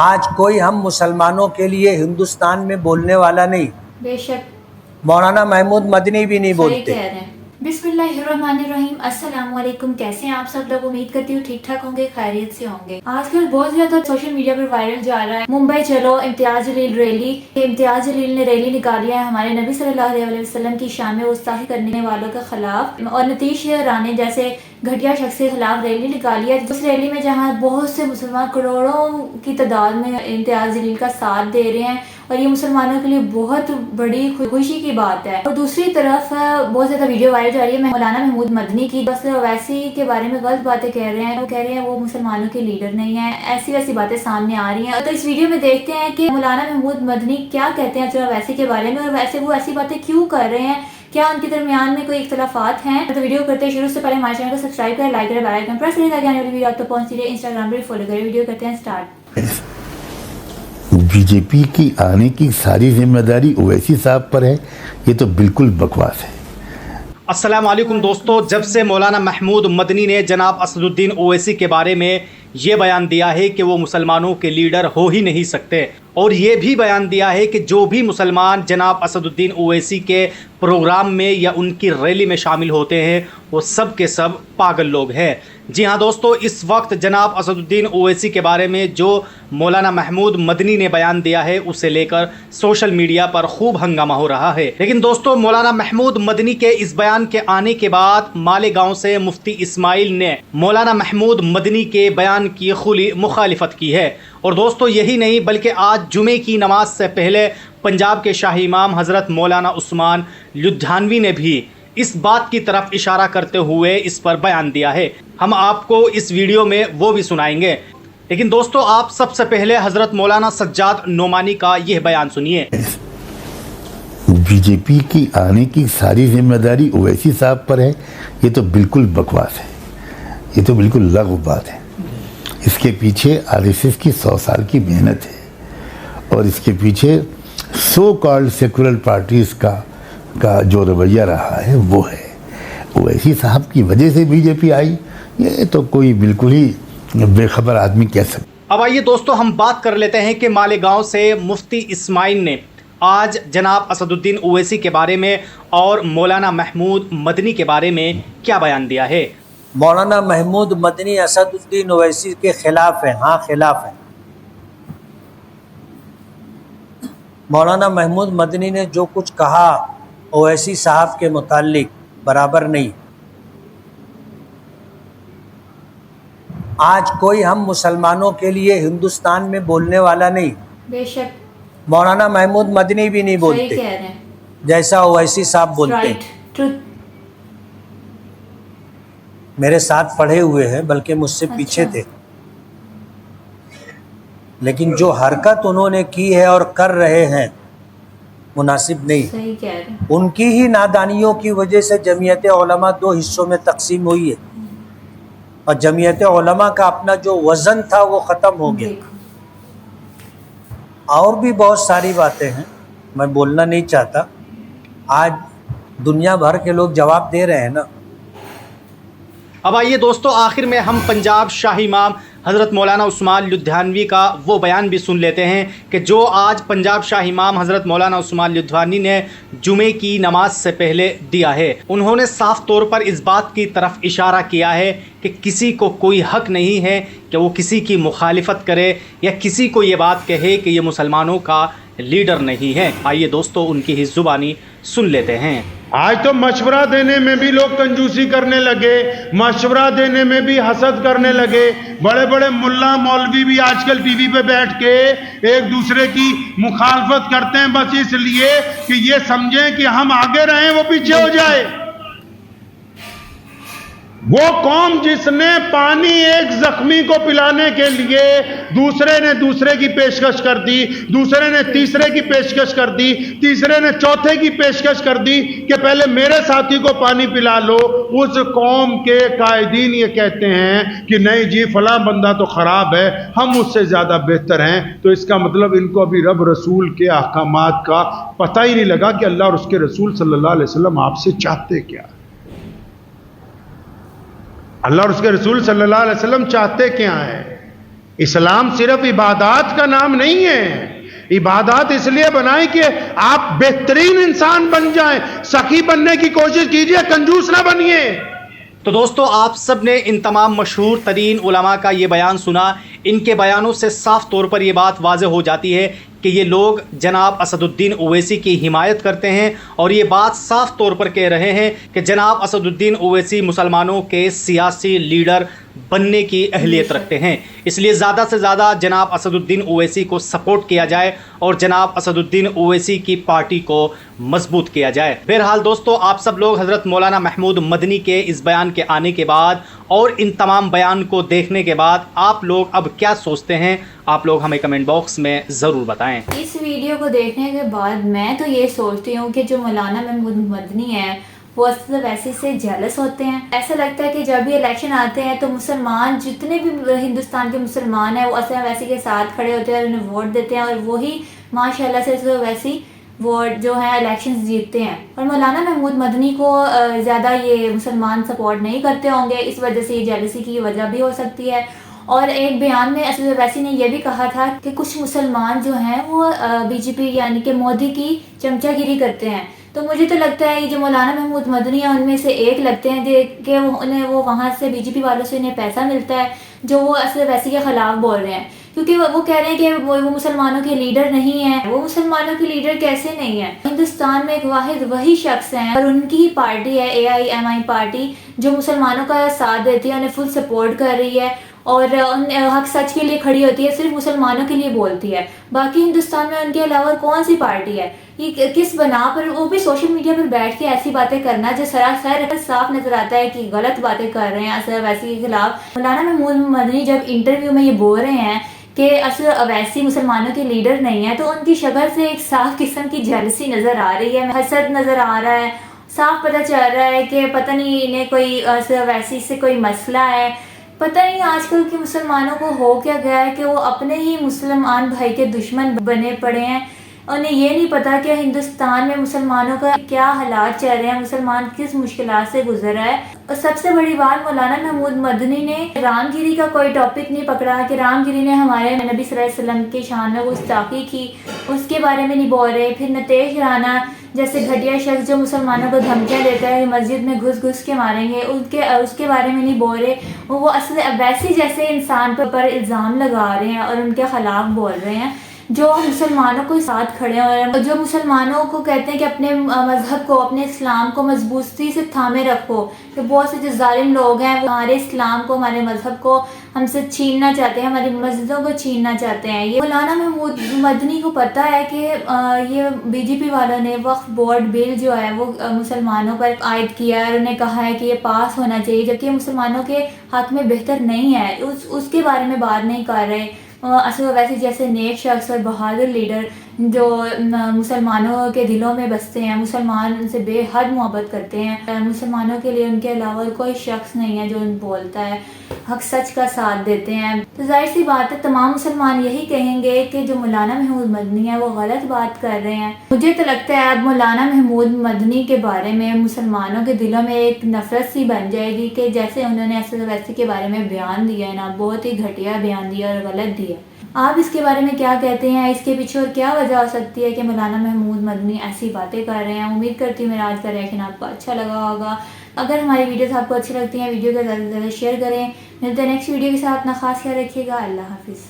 آج کوئی ہم مسلمانوں کے لیے ہندوستان میں بولنے والا نہیں، بے شک مولانا محمود مدنی بھی نہیں صحیح بولتے۔ کہہ رہے ہیں۔ بسم اللہ الرحمن الرحیم۔ السلام علیکم، کیسے ہیں آپ سب لوگ؟ امید کرتی ہوں ٹھیک ٹھاک ہوں گے، خیریت سے ہوں گے۔ آج کل بہت زیادہ سوشل میڈیا پر وائرل جا رہا ہے ممبئی چلو امتیاز جلیل ریلی۔ امتیاز جلیل نے ریلی نکالی ہے ہمارے نبی صلی اللہ علیہ وسلم کی شان میں گستاخی کرنے والوں کے خلاف، اور نتیش رانے جیسے گھٹیا شخص کے خلاف ریلی نکالی ہے۔ اس ریلی میں جہاں بہت سے مسلمان کروڑوں کی تعداد میں امتیاز جلیل کا ساتھ دے رہے ہیں، اور یہ مسلمانوں کے لیے بہت بڑی خوشی کی بات ہے۔ اور دوسری طرف بہت زیادہ ویڈیو وائرل جا رہی ہے مولانا محمود مدنی کی، بس ویسی کے بارے میں غلط باتیں کہہ رہے ہیں۔ وہ کہہ رہے ہیں وہ مسلمانوں کے لیڈر نہیں ہیں، ایسی ویسی باتیں سامنے آ رہی ہیں۔ تو اس ویڈیو میں دیکھتے ہیں کہ مولانا محمود مدنی کیا کہتے ہیں ویسی کے بارے میں، اور ویسے وہ ایسی باتیں کیوں کر رہے ہیں، کیا ان کے درمیان میں کوئی اختلافات ہیں۔ تو ویڈیو کرتے ہیں شروع سے پہلے ہمارے چینل کو سبسکرائب کریں، لائک کریں، بیل آئیکن پریس کریں تاکہ آنے والی ویڈیو آپ تک پہنچتی رہے۔ انسٹاگرام پر فالو کریں۔ ویڈیو کرتے ہیں سٹارٹ۔ بی جے پی کی آنے کی ساری ذمہ داری اویسی صاحب پر ہے، یہ تو بالکل بکواس ہے۔ السلام علیکم دوستو، جب سے مولانا محمود مدنی نے جناب اسد الدین اویسی کے بارے میں یہ بیان دیا ہے کہ وہ مسلمانوں کے لیڈر ہو ہی نہیں سکتے، اور یہ بھی بیان دیا ہے کہ جو بھی مسلمان جناب اسد الدین اویسی کے پروگرام میں یا ان کی ریلی میں شامل ہوتے ہیں وہ سب کے سب پاگل لوگ ہیں۔ جی ہاں دوستو، اس وقت جناب اسد الدین اویسی کے بارے میں جو مولانا محمود مدنی نے بیان دیا ہے اسے لے کر سوشل میڈیا پر خوب ہنگامہ ہو رہا ہے۔ لیکن دوستو، مولانا محمود مدنی کے اس بیان کے آنے کے بعد مالیگاؤں سے مفتی اسماعیل نے مولانا محمود مدنی کے بیان کی کھلی مخالفت کی ہے۔ اور دوستو یہی نہیں بلکہ آج جمعے کی نماز سے پہلے پنجاب کے شاہی امام حضرت مولانا عثمان لدھیانوی نے بھی اس بات کی طرف اشارہ کرتے ہوئے اس پر بیان دیا ہے۔ ہم آپ کو اس ویڈیو میں وہ بھی سنائیں گے، لیکن دوستو آپ سب سے پہلے حضرت مولانا سجاد نعمانی کا یہ بیان سنیے۔ بی جے پی کی آنے کی ساری ذمہ داری اویسی صاحب پر ہے، یہ تو بالکل بکواس ہے، یہ تو بالکل لغو بات ہے۔ اس کے پیچھے آر ایس ایس کی 100 سال کی محنت ہے، اور اس کے پیچھے سو کالڈ سیکولر پارٹیز کا جو رویہ رہا ہے وہ ہے۔ اویسی صاحب کی وجہ سے بی جے پی آئی، یہ تو کوئی بالکل ہی بے خبر آدمی کہہ سکتا۔ اب آئیے دوستو ہم بات کر لیتے ہیں کہ مالیگاؤں سے مفتی اسماعیل نے آج جناب اسد الدین اویسی کے بارے میں اور مولانا محمود مدنی کے بارے میں کیا بیان دیا ہے۔ مولانا محمود مدنی اسد الدین اویسی کے خلاف ہیں، ہاں خلاف ہیں۔ مولانا محمود مدنی نے جو کچھ کہا اویسی صاحب کے متعلق برابر نہیں۔ آج کوئی ہم مسلمانوں کے لیے ہندوستان میں بولنے والا نہیں، بے شک مولانا محمود مدنی بھی نہیں صحیح بولتے کہہ رہے ہیں۔ جیسا اویسی صاحب بولتے ہیں۔ Right, truth. میرے ساتھ پڑھے ہوئے ہیں، بلکہ مجھ سے پیچھے اچھا۔ تھے، لیکن جو حرکت انہوں نے کی ہے اور کر رہے ہیں مناسب نہیں۔ صحیح کہہ رہے ہیں۔ ان کی ہی نادانیوں کی وجہ سے جمعیت علماء 2 حصوں میں تقسیم ہوئی ہے، اور جمعیت علماء کا اپنا جو وزن تھا وہ ختم ہو گیا۔ دیکھو، اور بھی بہت ساری باتیں ہیں، میں بولنا نہیں چاہتا، آج دنیا بھر کے لوگ جواب دے رہے ہیں نا۔ اب آئیے دوستو آخر میں ہم پنجاب شاہی امام حضرت مولانا عثمان لدھیانوی کا وہ بیان بھی سن لیتے ہیں کہ جو آج پنجاب شاہی امام حضرت مولانا عثمان لدھیانوی نے جمعے کی نماز سے پہلے دیا ہے۔ انہوں نے صاف طور پر اس بات کی طرف اشارہ کیا ہے کہ کسی کو کوئی حق نہیں ہے کہ وہ کسی کی مخالفت کرے یا کسی کو یہ بات کہے کہ یہ مسلمانوں کا لیڈر نہیں ہے۔ آئیے دوستو ان کی ہی زبانی سن لیتے ہیں۔ آج تو مشورہ دینے میں بھی لوگ کنجوسی کرنے لگے، مشورہ دینے میں بھی حسد کرنے لگے۔ بڑے بڑے ملا مولوی بھی آج کل ٹی وی پہ بیٹھ کے ایک دوسرے کی مخالفت کرتے ہیں، بس اس لیے کہ یہ سمجھیں کہ ہم آگے رہیں وہ پیچھے ہو جائے۔ وہ قوم جس نے پانی ایک زخمی کو پلانے کے لیے دوسرے نے دوسرے کی پیشکش کر دی، دوسرے نے تیسرے کی پیشکش کر دی، تیسرے نے چوتھے کی پیشکش کر دی کہ پہلے میرے ساتھی کو پانی پلا لو، اس قوم کے قائدین یہ کہتے ہیں کہ نہیں جی فلاں بندہ تو خراب ہے، ہم اس سے زیادہ بہتر ہیں۔ تو اس کا مطلب ان کو ابھی رب رسول کے احکامات کا پتہ ہی نہیں لگا کہ اللہ اور اس کے رسول صلی اللہ علیہ وسلم آپ سے چاہتے کیا ہے۔ اللہ اور اس کے رسول صلی اللہ علیہ وسلم چاہتے کیا ہیں؟ اسلام صرف عبادات کا نام نہیں ہے، عبادات اس لیے بنائیں کہ آپ بہترین انسان بن جائیں، سخی بننے کی کوشش کیجئے، کنجوس نہ بنیے۔ تو دوستو، آپ سب نے ان تمام مشہور ترین علماء کا یہ بیان سنا۔ ان کے بیانوں سے صاف طور پر یہ بات واضح ہو جاتی ہے کہ یہ لوگ جناب اسد الدین اویسی کی حمایت کرتے ہیں، اور یہ بات صاف طور پر کہہ رہے ہیں کہ جناب اسد الدین اویسی مسلمانوں کے سیاسی لیڈر بننے کی اہلیت رکھتے ہیں۔ اس لیے زیادہ سے زیادہ جناب اسد الدین اویسی کو سپورٹ کیا جائے اور جناب اسد الدین اویسی کی پارٹی کو مضبوط کیا جائے۔ بہرحال دوستو، آپ سب لوگ حضرت مولانا محمود مدنی کے اس بیان کے آنے کے بعد اور ان تمام بیان کو دیکھنے کے بعد آپ لوگ اب کیا سوچتے ہیں؟ آپ لوگ ہمیں کمنٹ باکس میں ضرور بتائیں۔ اس ویڈیو کو دیکھنے کے بعد میں تو یہ سوچتی ہوں کہ جو مولانا محمود مدنی ہے وہ اصل ویسے سے جیلس ہوتے ہیں۔ ایسا لگتا ہے کہ جب بھی الیکشن آتے ہیں تو مسلمان جتنے بھی ہندوستان کے مسلمان ہیں وہ اصل ویسی کے ساتھ کھڑے ہوتے ہیں اور انہیں ووٹ دیتے ہیں، اور وہی ماشاءاللہ سے اصل ویسی ووٹ جو ہیں الیکشنز جیتتے ہیں۔ اور مولانا محمود مدنی کو زیادہ یہ مسلمان سپورٹ نہیں کرتے ہوں گے، اس وجہ سے یہ جیلسی کی وجہ بھی ہو سکتی ہے۔ اور ایک بیان میں اسد اویسی نے یہ بھی کہا تھا کہ کچھ مسلمان جو ہیں وہ بی جے پی یعنی کہ مودی کی چمچہ گیری کرتے ہیں۔ تو مجھے تو لگتا ہے یہ جو مولانا محمود مدنی ہیں ان میں سے ایک لگتے ہیں کہ وہ وہاں سے بی جے پی والوں سے انہیں پیسہ ملتا ہے جو وہ اسد اویسی کے خلاف بول رہے ہیں، کیونکہ وہ کہہ رہے ہیں کہ وہ مسلمانوں کے لیڈر نہیں ہیں۔ وہ مسلمانوں کے لیڈر کیسے نہیں ہیں؟ ہندوستان میں ایک واحد وہی شخص ہیں اور ان کی ہی پارٹی ہے AIMI پارٹی جو مسلمانوں کا ساتھ دیتی ہے، انہیں فل سپورٹ کر رہی ہے اور حق سچ کے لیے کھڑی ہوتی ہے، صرف مسلمانوں کے لیے بولتی ہے۔ باقی ہندوستان میں ان کے علاوہ کون سی پارٹی ہے؟ یہ کس بنا پر، وہ بھی سوشل میڈیا پر بیٹھ کے ایسی باتیں کرنا جو سراسر صاف نظر آتا ہے کہ غلط باتیں کر رہے ہیں اسد اویسی کے خلاف۔ مولانا محمود مدنی جب انٹرویو میں یہ بول رہے ہیں کہ اسد اویسی مسلمانوں کے لیڈر نہیں ہے تو ان کی شکل سے ایک صاف قسم کی جیلسی نظر آ رہی ہے، حسد نظر آ رہا ہے، صاف پتہ چل رہا ہے کہ پتہ نہیں انہیں کوئی اسد اویسی سے کوئی مسئلہ ہے۔ پتہ نہیں آج کل کے مسلمانوں کو ہو کیا گیا ہے کہ وہ اپنے ہی مسلمان بھائی کے دشمن بنے پڑے ہیں۔ انہیں یہ نہیں پتا کہ ہندوستان میں مسلمانوں کا کیا حالات چل رہے ہیں، مسلمان کس مشکلات سے گزر رہا ہے۔ اور سب سے بڑی بات، مولانا محمود مدنی نے رام گیری کا کوئی ٹاپک نہیں پکڑا کہ رام گیری نے ہمارے نبی صلی اللہ علیہ وسلم کی شان میں گستاخی کی، اس کے بارے میں نہیں بول رہے۔ پھر نتیش رانا جیسے گھٹیا شخص جو مسلمانوں کو دھمکیاں دیتا ہے مسجد میں گھس کے ماریں گے، اس کے بارے میں نہیں بول رہے۔ وہ اسد اویسی جیسے انسان پر الزام لگا رہے ہیں اور ان کے خلاف بول رہے ہیں جو مسلمانوں کو ساتھ کھڑے ہوئے ہیں، جو مسلمانوں کو کہتے ہیں کہ اپنے مذہب کو، اپنے اسلام کو مضبوطی سے تھامے رکھو، کہ بہت سے جو ظالم لوگ ہیں وہ ہمارے اسلام کو، ہمارے مذہب کو ہم سے چھیننا چاہتے ہیں، ہماری مسجدوں کو چھیننا چاہتے ہیں۔ یہ مولانا محمود مدنی کو پتہ ہے کہ یہ بی جے پی والوں نے وقف بورڈ بل جو ہے وہ مسلمانوں پر عائد کیا ہے اور انہیں کہا ہے کہ یہ پاس ہونا چاہیے، جبکہ یہ مسلمانوں کے حق میں بہتر نہیں ہے، اس کے بارے میں بات نہیں کر رہے۔ اسد اویسی جیسے نیک شخص اور بہادر لیڈر جو مسلمانوں کے دلوں میں بستے ہیں، مسلمان ان سے بے حد محبت کرتے ہیں، مسلمانوں کے لیے ان کے علاوہ کوئی شخص نہیں ہے جو ان بولتا ہے، حق سچ کا ساتھ دیتے ہیں۔ تو ظاہر سی بات ہے تمام مسلمان یہی کہیں گے کہ جو مولانا محمود مدنی ہے وہ غلط بات کر رہے ہیں۔ مجھے تو لگتا ہے اب مولانا محمود مدنی کے بارے میں مسلمانوں کے دلوں میں ایک نفرت سی بن جائے گی کہ جیسے انہوں نے اسد اویسی کے بارے میں بیان دیا ہے نا، بہت ہی گھٹیا بیان دیا اور غلط دیا۔ آپ اس کے بارے میں کیا کہتے ہیں؟ اس کے پیچھے اور کیا وجہ ہو سکتی ہے کہ مولانا محمود مدنی ایسی باتیں کر رہے ہیں؟ امید کرتی ہوں میرا آج کا ریئیکشن آپ کو اچھا لگا ہوگا۔ اگر ہماری ویڈیوز آپ کو اچھی لگتی ہیں ویڈیو کو زیادہ سے زیادہ شیئر کریں۔ ملتے ہیں نیکسٹ ویڈیو کے ساتھ، اپنا خاص خیال رکھیے گا۔ اللہ حافظ۔